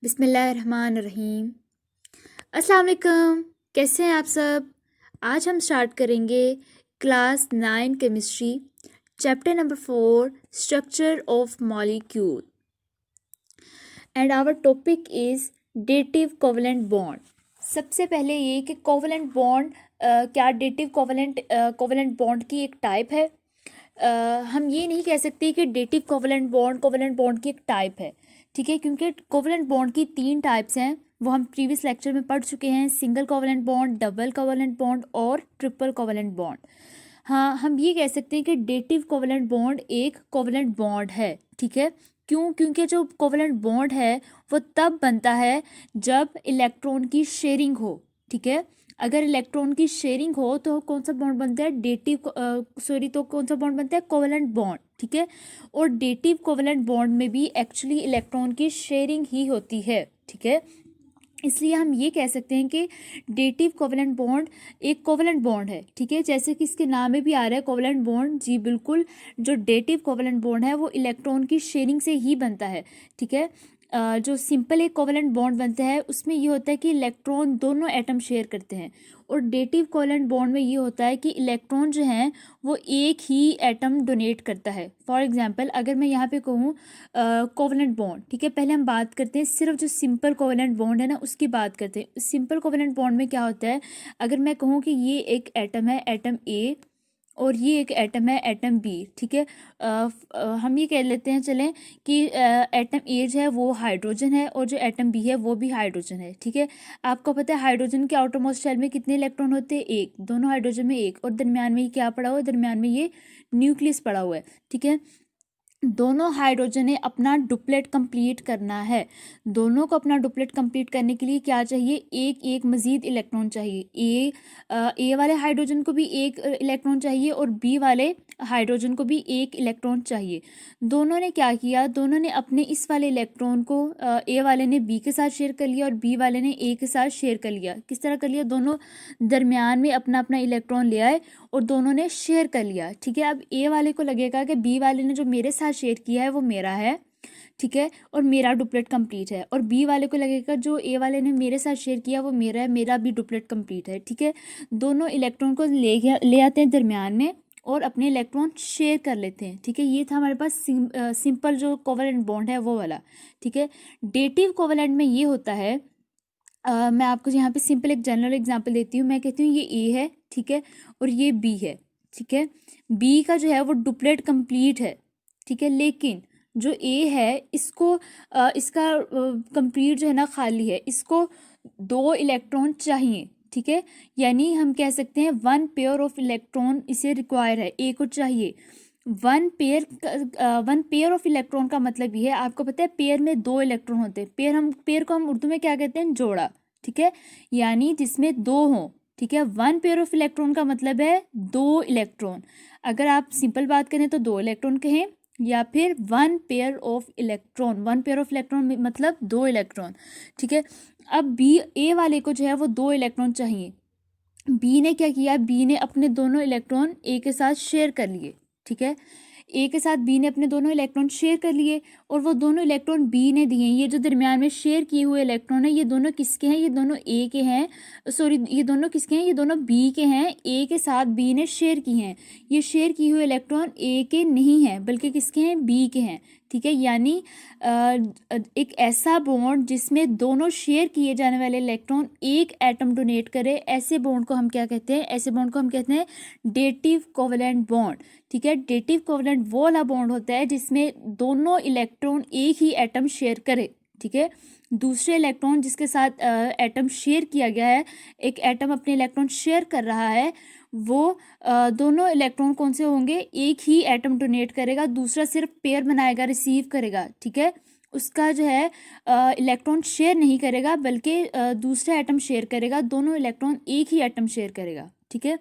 बिस्मिल्लाहिर्रहमानिर्रहीम। अस्सलाम वालेकुम, कैसे हैं आप सब। आज हम स्टार्ट करेंगे class 9 chemistry, chapter number 4, structure of molecule, and our topic is dative covalent bond. सबसे पहले ये कि कोवलेंट बॉन्ड क्या डेटिव कोवलेंट बॉन्ड की एक टाइप है। हम ये नहीं कह सकते कि डेटिव कोवलेंट बॉन्ड की एक टाइप है, ठीक है, क्योंकि कोवलेंट बॉन्ड की 3 टाइप्स हैं, वो हम प्रीवियस लेक्चर में पढ़ चुके हैं। Single covalent bond, double covalent bond और ट्रिपल कोवलेंट बॉन्ड। हाँ, हम ये कह सकते हैं कि डेटिव कोवलेंट बॉन्ड एक कोवलेंट बॉन्ड है, ठीक है। क्यों? क्योंकि जो कोवलेंट बॉन्ड है वो तब बनता है जब इलेक्ट्रॉन की शेयरिंग हो, ठीक है। अगर इलेक्ट्रॉन की शेयरिंग हो तो कौन सा बॉन्ड बनता है? तो कौन सा बॉन्ड बनता है? कोवलेंट बॉन्ड, ठीक है। और डेटिव कोवलेंट बॉन्ड में भी एक्चुअली इलेक्ट्रॉन की शेयरिंग ही होती है, ठीक है। इसलिए हम ये कह सकते हैं कि डेटिव कोवलेंट बॉन्ड एक कोवलेंट बॉन्ड है, ठीक है। जैसे कि इसके नाम में भी आ रहा है कोवलेंट बॉन्ड, जी बिल्कुल, जो डेटिव कोवलेंट बॉन्ड है वो इलेक्ट्रॉन की शेयरिंग से ही बनता है, ठीक है। जो सिंपल एक कोवलेंट बॉन्ड बनता है उसमें ये होता है कि इलेक्ट्रॉन दोनों एटम शेयर करते हैं, और डेटिव कोवलेंट बॉन्ड में ये होता है कि इलेक्ट्रॉन जो हैं वो एक ही एटम डोनेट करता है। फॉर एग्जांपल, अगर मैं यहाँ पे कहूँ कोवलेंट बॉन्ड, ठीक है, पहले हम बात करते हैं सिर्फ जो सिंपल कोवलेंट बॉन्ड है ना उसकी बात करते हैं। सिंपल कोवलेंट बॉन्ड में क्या होता है, अगर मैं कहूँ कि ये एक एटम है, एटम ए, और ये एक एटम है, एटम बी, ठीक है। हम ये कह लेते हैं चलें कि एटम ए जो है वो हाइड्रोजन है और जो एटम बी है वो भी हाइड्रोजन है, ठीक है। आपको पता है हाइड्रोजन के आउटर मोस्ट शेल में कितने इलेक्ट्रॉन होते हैं? एक। दोनों हाइड्रोजन में एक, और दरमियान में ये क्या पड़ा हुआ है? दरमियान में ये न्यूक्लियस पड़ा हुआ है, ठीक है। दोनों हाइड्रोजन ने अपना डुप्लेट कंप्लीट करना है। दोनों को अपना डुप्लेट कंप्लीट करने के लिए क्या चाहिए? एक एक मजीद इलेक्ट्रॉन चाहिए। ए वाले हाइड्रोजन को भी एक इलेक्ट्रॉन चाहिए और बी वाले हाइड्रोजन को भी एक इलेक्ट्रॉन चाहिए। दोनों ने क्या किया? दोनों ने अपने इस वाले इलेक्ट्रॉन को ए वाले ने बी के साथ शेयर कर लिया और बी वाले ने ए के साथ शेयर कर लिया। किस तरह कर लिया? दोनों दरमियान में अपना अपना इलेक्ट्रॉन ले आए और दोनों ने शेयर कर लिया, ठीक है। अब ए वाले को लगेगा कि बी वाले ने जो मेरे साथ शेयर किया है वो मेरा है, ठीक है, और मेरा डुप्लेट कंप्लीट है, और बी वाले को लगेगा जो ए वाले ने मेरे साथ शेयर किया वो मेरा है, मेरा भी डुप्लेट कंप्लीट है, ठीक है। दोनों इलेक्ट्रॉन को ले आते हैं दरमियान में और अपने इलेक्ट्रॉन शेयर कर लेते हैं, ठीक है। ये था हमारे पास सिंपल जो कोवलेंट बॉन्ड है वो वाला, ठीक है। डेटिव कोवलेंट में ये होता है, मैं आपको यहाँ पे सिंपल एक जनरल एग्जांपल देती हूँ। मैं कहती हूँ ये ए है, ठीक है, और ये बी है, ठीक है। बी का जो है वो डुप्लेट कंप्लीट है, ठीक है, लेकिन जो ए है इसको इसका कंप्लीट जो है ना खाली है, इसको 2 इलेक्ट्रॉन चाहिए, ठीक है। यानी हम कह सकते हैं 1 पेयर ऑफ इलेक्ट्रॉन इसे रिक्वायर है, ए को चाहिए। 1 पेयर ऑफ इलेक्ट्रॉन का मतलब ये है, आपको पता है पेयर में 2 इलेक्ट्रॉन होते हैं। पेयर को हम उर्दू में क्या कहते हैं? जोड़ा, ठीक है, यानी जिसमें 2 हों, ठीक है। 1 पेयर ऑफ इलेक्ट्रॉन का मतलब है 2 इलेक्ट्रॉन। अगर आप सिंपल बात करें तो 2 इलेक्ट्रॉन कहें, या फिर 1 pair of electron. 1 pair of electron मतलब 2 इलेक्ट्रॉन, ठीक है। अब बी ए वाले को जो है वो 2 इलेक्ट्रॉन चाहिए। बी ने क्या किया? बी ने अपने दोनों इलेक्ट्रॉन ए के साथ शेयर कर लिए, ठीक है। ए के साथ बी ने अपने दोनों इलेक्ट्रॉन शेयर कर लिए और वो दोनों इलेक्ट्रॉन बी ने दिए। ये जो दरमियान में शेयर किए हुए इलेक्ट्रॉन है ये दोनों किसके हैं? ये दोनों ए के हैं, सॉरी, ये दोनों किसके हैं? ये दोनों बी के हैं। ए के साथ बी ने शेयर की हैं। ये शेयर किए हुए इलेक्ट्रॉन ए के नहीं हैं बल्कि किसके हैं? बी के हैं, ठीक है। यानी एक ऐसा बॉन्ड जिसमें दोनों शेयर किए जाने वाले इलेक्ट्रॉन एक एटम डोनेट करे, ऐसे बॉन्ड को हम क्या कहते हैं? ऐसे बॉन्ड को हम कहते हैं डेटिव कोवलेंट बॉन्ड, ठीक है। डेटिव कोवलेंट वो वाला बॉन्ड होता है जिसमें दोनों इलेक्ट्रॉन एक ही एटम शेयर करे, ठीक है। दूसरे इलेक्ट्रॉन जिसके साथ एटम शेयर किया गया है, एक एटम अपने इलेक्ट्रॉन शेयर कर रहा है, वो दोनों इलेक्ट्रॉन कौन से होंगे? एक ही एटम डोनेट करेगा, दूसरा सिर्फ पेयर बनाएगा, रिसीव करेगा, ठीक है। उसका जो है इलेक्ट्रॉन शेयर नहीं करेगा बल्कि दूसरा एटम शेयर करेगा। दोनों इलेक्ट्रॉन एक ही एटम शेयर करेगा, ठीक है।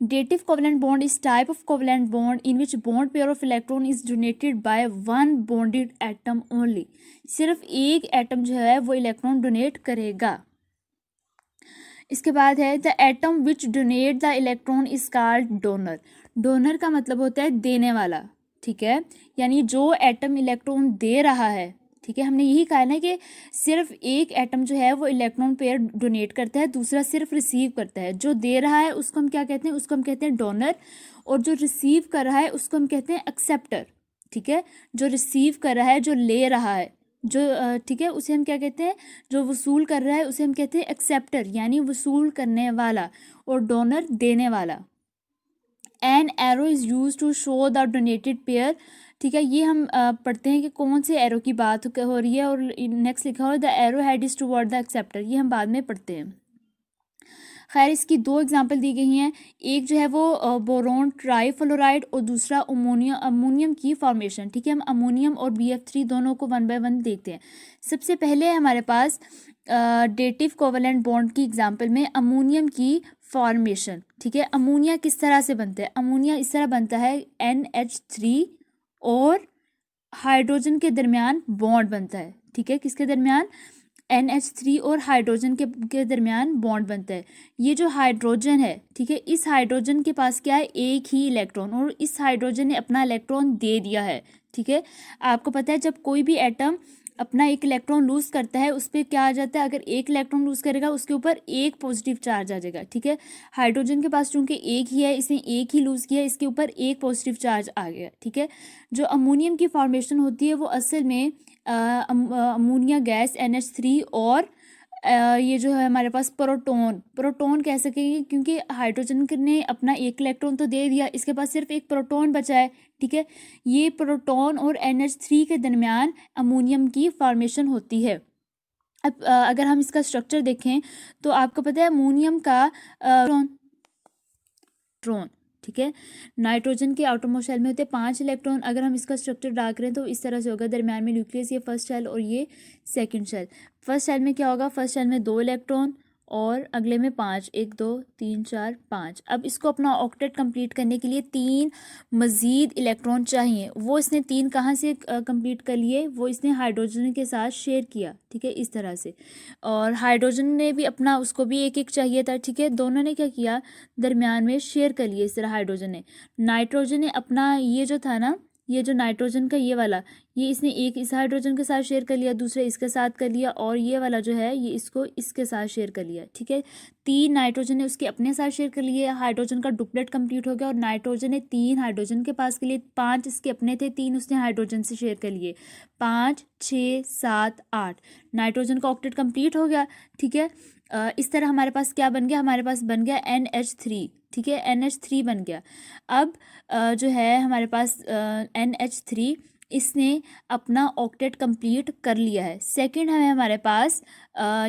Dative covalent bond is type of covalent bond in which bond pair of electron is donated by one bonded atom only. सिर्फ एक एटम जो है वो इलेक्ट्रॉन डोनेट करेगा। इसके बाद है the atom which donate the electron is called donor. Donor का मतलब होता है देने वाला, ठीक है। यानी जो एटम इलेक्ट्रॉन दे रहा है, ठीक है, हमने यही कहा ना कि सिर्फ एक एटम जो है वो इलेक्ट्रॉन पेयर डोनेट करता है, दूसरा सिर्फ रिसीव करता है। जो दे रहा है उसको हम क्या कहते हैं, उसको हम कहते हैं डोनर, और जो रिसीव कर रहा है उसको हम कहते हैं एक्सेप्टर। ठीक है, जो रिसीव कर रहा है, जो ले रहा है, जो ठीक है, उसे हम क्या कहते हैं, जो वसूल कर रहा है उसे हम कहते हैं एक्सेप्टर, यानी वसूल करने वाला, और डोनर देने वाला। An arrow is use to show the donated pair. ठीक है, ये हम पढ़ते हैं कि कौन से एरो की बात हो रही है, और नेक्स्ट लिखा हुआ है the arrow head is toward the acceptor, ये हम बाद में पढ़ते हैं। खैर, इसकी दो एग्जांपल दी गई हैं, एक जो है वो बोरोन ट्राईफ्लोराइड और दूसरा अमोनियम की फॉर्मेशन। ठीक है, हम अमोनियम और BF3 दोनों को वन बाय वन देखते हैं। सबसे पहले हमारे पास डेटिव कोवलेंट बॉन्ड की एग्जांपल में अमोनियम की फॉर्मेशन। ठीक है, अमोनिया किस तरह से बनता है, अमोनिया इस तरह बनता है, NH3 और हाइड्रोजन के दरमियान बॉन्ड बनता है। ठीक है, किसके दरमियान, NH3 और हाइड्रोजन के दरमियान बॉन्ड बनता है। ये जो हाइड्रोजन है, ठीक है, इस हाइड्रोजन के पास क्या है, एक ही इलेक्ट्रॉन, और इस हाइड्रोजन ने अपना इलेक्ट्रॉन दे दिया है। ठीक है, आपको पता है जब कोई भी एटम अपना एक इलेक्ट्रॉन लूज करता है उस पर क्या आ जाता है, अगर एक इलेक्ट्रॉन लूज करेगा उसके ऊपर एक पॉजिटिव चार्ज आ जाएगा। ठीक है, हाइड्रोजन के पास चूंकि एक ही है, इसने एक ही लूज किया, इसके ऊपर एक पॉजिटिव चार्ज आ गया। ठीक है, जो अमोनियम की फॉर्मेशन होती है वो असल में अमोनिया गैस NH3 और ये जो है हमारे पास प्रोटोन कह सकेंगे, क्योंकि हाइड्रोजन ने अपना एक इलेक्ट्रॉन तो दे दिया, इसके पास सिर्फ एक प्रोटॉन बचा है। ठीक है, ये प्रोटॉन और NH3 के दरमियान अमोनियम की फॉर्मेशन होती है। अब अगर हम इसका स्ट्रक्चर देखें तो आपको पता है अमोनियम का इलेक्ट्रॉन, ठीक है, नाइट्रोजन के आउटरमोस्ट शेल में होते हैं 5 इलेक्ट्रॉन। अगर हम इसका स्ट्रक्चर ड्रा करें तो इस तरह से होगा, दरम्यान में न्यूक्लियस, ये फर्स्ट शेल और ये सेकंड शेल। फर्स्ट शेल में क्या होगा, फर्स्ट शेल में 2 इलेक्ट्रॉन और अगले में 5, 1 2 3 4 5। अब इसको अपना ऑक्टेट कंप्लीट करने के लिए 3 मज़ीद इलेक्ट्रॉन चाहिए। वो इसने 3 कहाँ से कंप्लीट कर लिए, वो इसने हाइड्रोजन के साथ शेयर किया। ठीक है, इस तरह से, और हाइड्रोजन ने भी अपना, उसको भी एक एक चाहिए था। ठीक है, दोनों ने क्या किया, दरमियान में शेयर कर लिए इस तरह हाइड्रोजन ने। नाइट्रोजन ने अपना ये जो था ना, ये जो नाइट्रोजन का ये वाला, ये इसने एक इस हाइड्रोजन के साथ शेयर कर लिया, दूसरे इसके साथ कर लिया, और ये वाला जो है ये इसको इसके साथ शेयर कर लिया। ठीक है, 3 नाइट्रोजन ने उसके अपने साथ शेयर कर लिए, हाइड्रोजन का डुप्लेट कंप्लीट हो गया, और नाइट्रोजन ने 3 हाइड्रोजन के पास के लिए, 5 इसके अपने थे, 3 उसने हाइड्रोजन से शेयर कर लिए, 5 6 7 8, नाइट्रोजन का ऑक्टेट कंप्लीट हो गया। ठीक है, इस तरह हमारे पास क्या बन गया, हमारे पास बन गया NH3। ठीक है, NH3 बन गया। अब जो है हमारे पास NH3, इसने अपना ऑक्टेट कंप्लीट कर लिया है। सेकंड है हमारे पास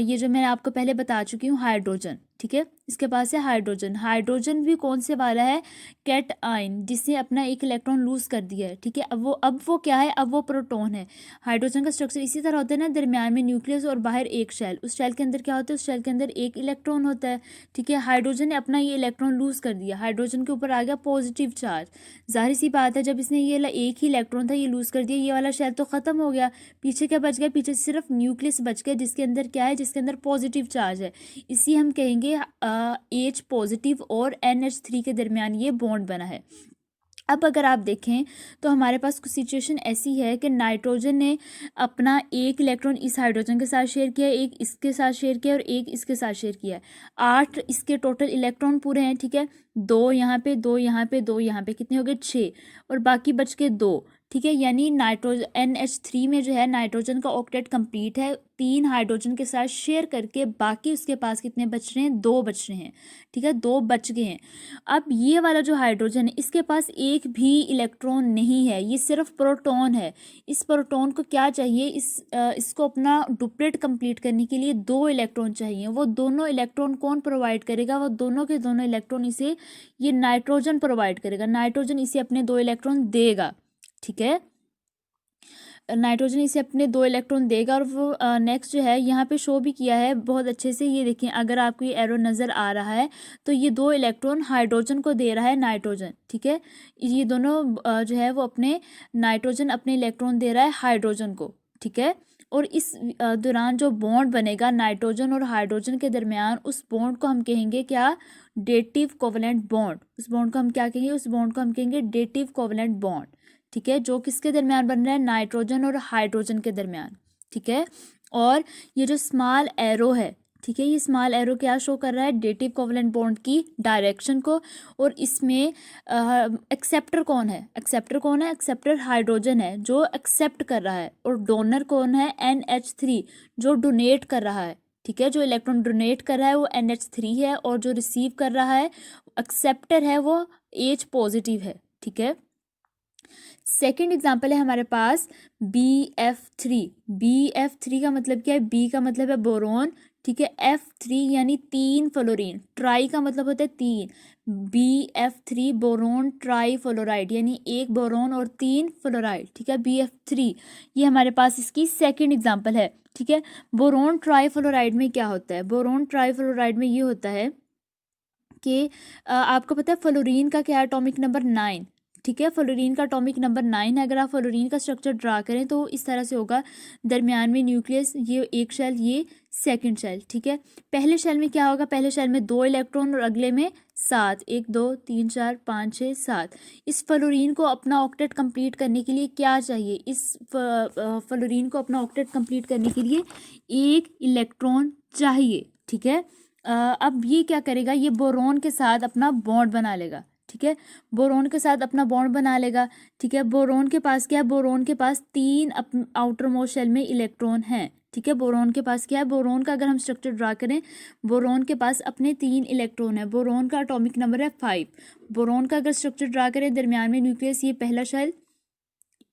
ये जो मैं आपको पहले बता चुकी हूँ, हाइड्रोजन। ठीक है, इसके पास है हाइड्रोजन। हाइड्रोजन भी कौन से वाला है, कैट आयन, जिसने अपना एक इलेक्ट्रॉन लूज कर दिया है। ठीक है, अब वो क्या है, अब वो प्रोटॉन है। हाइड्रोजन का स्ट्रक्चर इसी तरह होता है ना, दरमियान में न्यूक्लियस और बाहर एक शेल, उस शेल के अंदर क्या होता है, उस शेल के अंदर एक इलेक्ट्रॉन होता है। ठीक है, हाइड्रोजन ने अपना ये इलेक्ट्रॉन लूज कर दिया, हाइड्रोजन के ऊपर आ गया पॉजिटिव चार्ज। जाहिर सी बात है, जब इसने ये एक ही इलेक्ट्रॉन था ये लूज कर दिया, ये वाला शेल तो खत्म हो गया, पीछे क्या बच गया, पीछे सिर्फ न्यूक्लियस बच गया, जिसके अंदर क्या है, जिसके अंदर पॉजिटिव चार्ज है। इसी हम कहेंगे H पॉजिटिव और NH3 के दरमियान ये बॉन्ड बना है। अब अगर आप देखें तो हमारे पास कुछ सिचुएशन ऐसी है कि नाइट्रोजन ने अपना एक इलेक्ट्रॉन इस हाइड्रोजन के साथ शेयर किया, एक इसके साथ शेयर किया और एक इसके साथ शेयर किया। 8 इसके टोटल इलेक्ट्रॉन पूरे हैं। ठीक है, 2 यहाँ पे, 2 यहाँ पे, 2 यहाँ पे, कितने हो गए, 6, और बाकी बच के 2। ठीक है, यानी नाइट्रोजन NH3 में जो है नाइट्रोजन का ऑक्टेट कंप्लीट है 3 हाइड्रोजन के साथ शेयर करके, बाकी उसके पास कितने बच रहे हैं, 2 बच रहे हैं। ठीक है, 2 बच गए हैं। अब ये वाला जो हाइड्रोजन है इसके पास एक भी इलेक्ट्रॉन नहीं है, ये सिर्फ प्रोटॉन है। इस प्रोटॉन को क्या चाहिए, इसको अपना डुप्लेट कंप्लीट करने के लिए 2 इलेक्ट्रॉन चाहिए। वो दोनों इलेक्ट्रॉन कौन प्रोवाइड करेगा, वो दोनों के दोनों इलेक्ट्रॉन इसे ये नाइट्रोजन प्रोवाइड करेगा, नाइट्रोजन इसे अपने 2 इलेक्ट्रॉन देगा। ठीक है, नाइट्रोजन इसे अपने 2 इलेक्ट्रॉन देगा, और वो नेक्स्ट जो है यहाँ पे शो भी किया है बहुत अच्छे से। ये देखिए, अगर आपको ये एरो नज़र आ रहा है तो ये 2 इलेक्ट्रॉन हाइड्रोजन को दे रहा है नाइट्रोजन। ठीक है, ये दोनों जो है वो अपने, नाइट्रोजन अपने इलेक्ट्रॉन दे रहा है हाइड्रोजन को। ठीक है, और इस दौरान जो बॉन्ड बनेगा नाइट्रोजन और हाइड्रोजन के दरमियान, उस बॉन्ड को हम कहेंगे क्या, डेटिव कोवलेंट बॉन्ड। उस बॉन्ड को हम क्या कहेंगे, उस बॉन्ड को हम कहेंगे डेटिव कोवलेंट बॉन्ड। ठीक है, जो किसके दरमियान बन रहा है, नाइट्रोजन और हाइड्रोजन के दरमियान, ठीक है। और ये जो स्मॉल एरो है, ठीक है, ये स्मॉल एरो क्या शो कर रहा है, डेटिव कोवलेंट बॉन्ड की डायरेक्शन को। और इसमें एक्सेप्टर कौन है, एक्सेप्टर कौन है, एक्सेप्टर हाइड्रोजन है जो एक्सेप्ट कर रहा है, और डोनर कौन है, NH3 जो डोनेट कर रहा है, ठीक है। जो इलेक्ट्रॉन डोनेट कर रहा है वो NH3 है, और जो रिसीव कर रहा है एक्सेप्टर है वो H पॉजिटिव है, ठीक है। सेकेंड एग्जाम्पल है हमारे पास BF3। BF3 का मतलब क्या है, B का मतलब है बोरोन, ठीक है, F3 यानी 3 फ्लोरीन, ट्राई का मतलब होता है 3, BF3 बोरोन ट्राई फ्लोराइड यानी 1 बोरोन और 3 फ्लोराइड, ठीक है, BF3। ये हमारे पास इसकी सेकेंड एग्जाम्पल है, ठीक है। बोरोन ट्राई फ्लोराइड में क्या होता है, बोरोन ट्राई फ्लोराइड में ये होता है कि आपको पता है फ्लोरीन का क्या है, एटॉमिक नंबर 9, ठीक है। फ्लोरीन का एटॉमिक नंबर 9 है। अगर आप फ्लोरीन का स्ट्रक्चर ड्रा करें तो इस तरह से होगा, दरमियान में न्यूक्लियस, ये एक शेल, ये सेकंड शेल, ठीक है। पहले शेल में क्या होगा, पहले शेल में 2 इलेक्ट्रॉन और अगले में 7, 1 2 3 4 5 6 7। इस फ्लोरीन को अपना ऑक्टेट कंप्लीट करने के लिए क्या चाहिए, इस फ्लोरीन को अपना ऑक्टेट कंप्लीट करने के लिए 1 इलेक्ट्रॉन चाहिए, ठीक है। अब ये क्या करेगा, ये बोरोन के साथ अपना बॉन्ड बना लेगा, ठीक है, बोरोन के साथ अपना बॉन्ड बना लेगा, ठीक है। बोरोन के पास क्या है, बोरोन के पास 3 आउटर मोस्ट शेल में इलेक्ट्रॉन हैं, ठीक है। बोरोन के पास क्या है, बोरोन का अगर हम स्ट्रक्चर ड्रा करें, बोरोन के पास अपने 3 इलेक्ट्रॉन है, बोरोन का एटॉमिक नंबर है 5। बोरोन का अगर स्ट्रक्चर ड्रा करें, दरमियान में न्यूक्लियस, ये पहला शेल,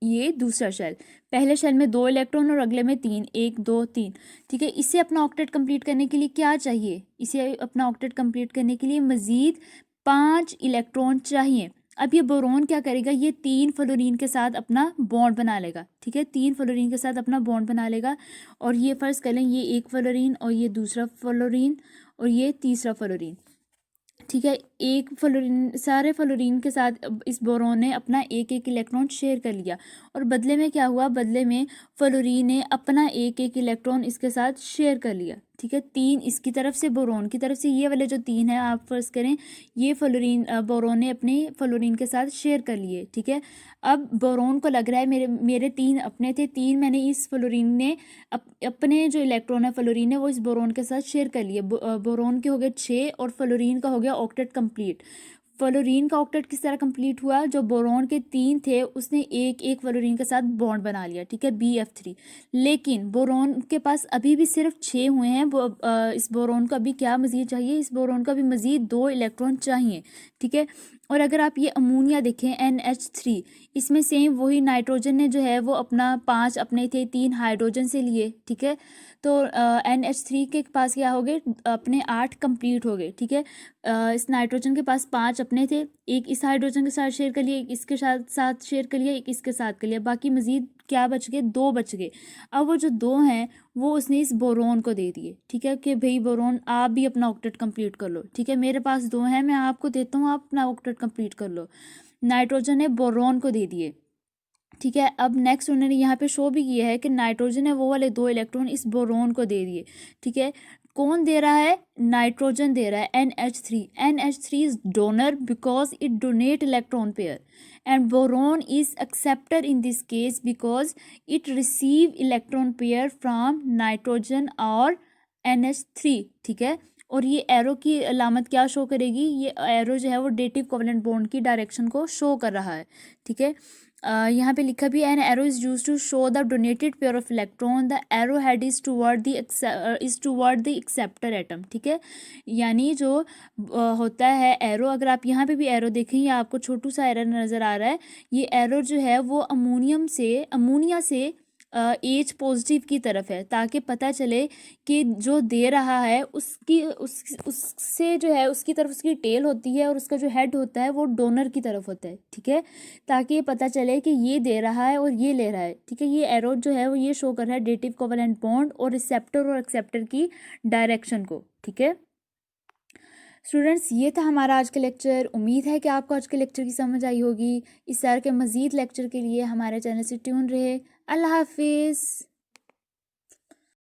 ये दूसरा शेल, पहले शेल में 2 इलेक्ट्रॉन और अगले में 3, 1 2 3, ठीक है। इसे अपना ऑक्टेट कंप्लीट करने के लिए क्या चाहिए, इसे अपना ऑक्टेट कंप्लीट करने के लिए मजीद 5 इलेक्ट्रॉन चाहिए। अब ये बोरोन क्या करेगा, ये 3 फ्लोरीन के साथ अपना बॉन्ड बना लेगा, ठीक है, 3 फ्लोरीन के साथ अपना बॉन्ड बना लेगा। और ये फर्ज कर लें, ये 1 फ्लोरीन और ये दूसरा फ्लोरीन और ये तीसरा फ्लोरीन, ठीक है। एक फ्लोरीन, सारे फ्लोरीन के साथ इस बोरोन ने अपना 1 इलेक्ट्रॉन शेयर कर लिया, और बदले में क्या हुआ, बदले में फ्लोरीन ने अपना 1 इलेक्ट्रॉन इसके साथ शेयर कर लिया, ठीक है। 3 इसकी तरफ से, बोरोन की तरफ से, ये वाले जो 3 है आप फर्ज करें, ये फ्लोरीन बोरोन ने अपने फ्लोरीन के साथ शेयर कर लिए, ठीक है। अब बोरोन को लग रहा है मेरे 3 अपने थे, 3 मैंने इस फ्लोरीन ने अपने जो इलेक्ट्रॉन है फ्लोरीन ने वो इस बोरोन के साथ शेयर कर लिए। बोरोन के हो गए 6 और फ्लोरीन का हो गया ऑक्टेट कंप्लीट। फ्लोरीन का ऑक्टेट किस तरह कंप्लीट हुआ, जो बोरोन के 3 थे उसने एक फ्लोरीन के साथ बॉन्ड बना लिया, ठीक है, BF3। लेकिन बोरोन के पास अभी भी सिर्फ 6 हुए हैं, इस बोरोन को अभी क्या मजीद चाहिए, इस बोरोन को अभी मजीद 2 इलेक्ट्रॉन चाहिए, ठीक है। और अगर आप ये अमोनिया देखें NH3, इसमें सेम वही नाइट्रोजन ने जो है वो अपना 5 अपने थे, 3 हाइड्रोजन से लिए, ठीक है। तो NH3 के पास क्या हो गए, अपने 8 कंप्लीट हो गए, ठीक है। इस नाइट्रोजन के पास 5 अपने थे, एक इस हाइड्रोजन के साथ शेयर कर लिया, एक इसके साथ शेयर कर लिया, एक इसके साथ कर लिया, बाकी मजीद क्या बच गए, 2 बच गए। अब वो जो 2 हैं वो उसने इस बोरोन को दे दिए, ठीक है, कि भाई बोरोन आप भी अपना ऑक्टेट कंप्लीट कर लो, ठीक है, मेरे पास 2 हैं, मैं आपको देता हूँ, आप अपना ऑक्टेट कंप्लीट कर लो। नाइट्रोजन ने बोरोन को दे दिए, ठीक है। अब नेक्स्ट उन्होंने यहाँ पे शो भी किया है कि नाइट्रोजन है वो वाले 2 इलेक्ट्रॉन इस बोरोन को दे दिए, ठीक है। कौन दे रहा है, नाइट्रोजन दे रहा है, NH3। NH3 is donor because it donate electron pair, and boron is acceptor in this case because it receive electron pair from nitrogen और NH3, ठीक है। और ये एरो की अलामत क्या शो करेगी, ये एरो जो है वो डेटिव कोवलेंट बॉन्ड की डायरेक्शन को शो कर रहा है, ठीक है। यहाँ पे लिखा भी है, an arrow is use to show the donated pair of electron, the arrow head is toward the acceptor atom, ठीक है। यानी जो होता है एरो, अगर आप यहाँ पे भी एरो देखें, ये आपको छोटू सा एरो नज़र आ रहा है, ये एरो जो है वो अमोनिया से H पॉजिटिव की तरफ है, ताकि पता चले कि जो दे रहा है उससे जो है उसकी तरफ उसकी टेल होती है और उसका जो हेड होता है वो डोनर की तरफ होता है, ठीक है, ताकि ये पता चले कि ये दे रहा है और ये ले रहा है, ठीक है। ये एरो जो है वो ये शो कर रहा है डेटिव कोवलेंट बॉन्ड और रिसेप्टर और एक्सेप्टर की डायरेक्शन को, ठीक है। स्टूडेंट्स, ये था हमारा आज का लेक्चर। उम्मीद है कि आपको आज के लेक्चर की समझ आई होगी। इस तरह के मज़ीद लेक्चर के लिए हमारे चैनल से ट्यून रहे। अल्लाह हाफिज़।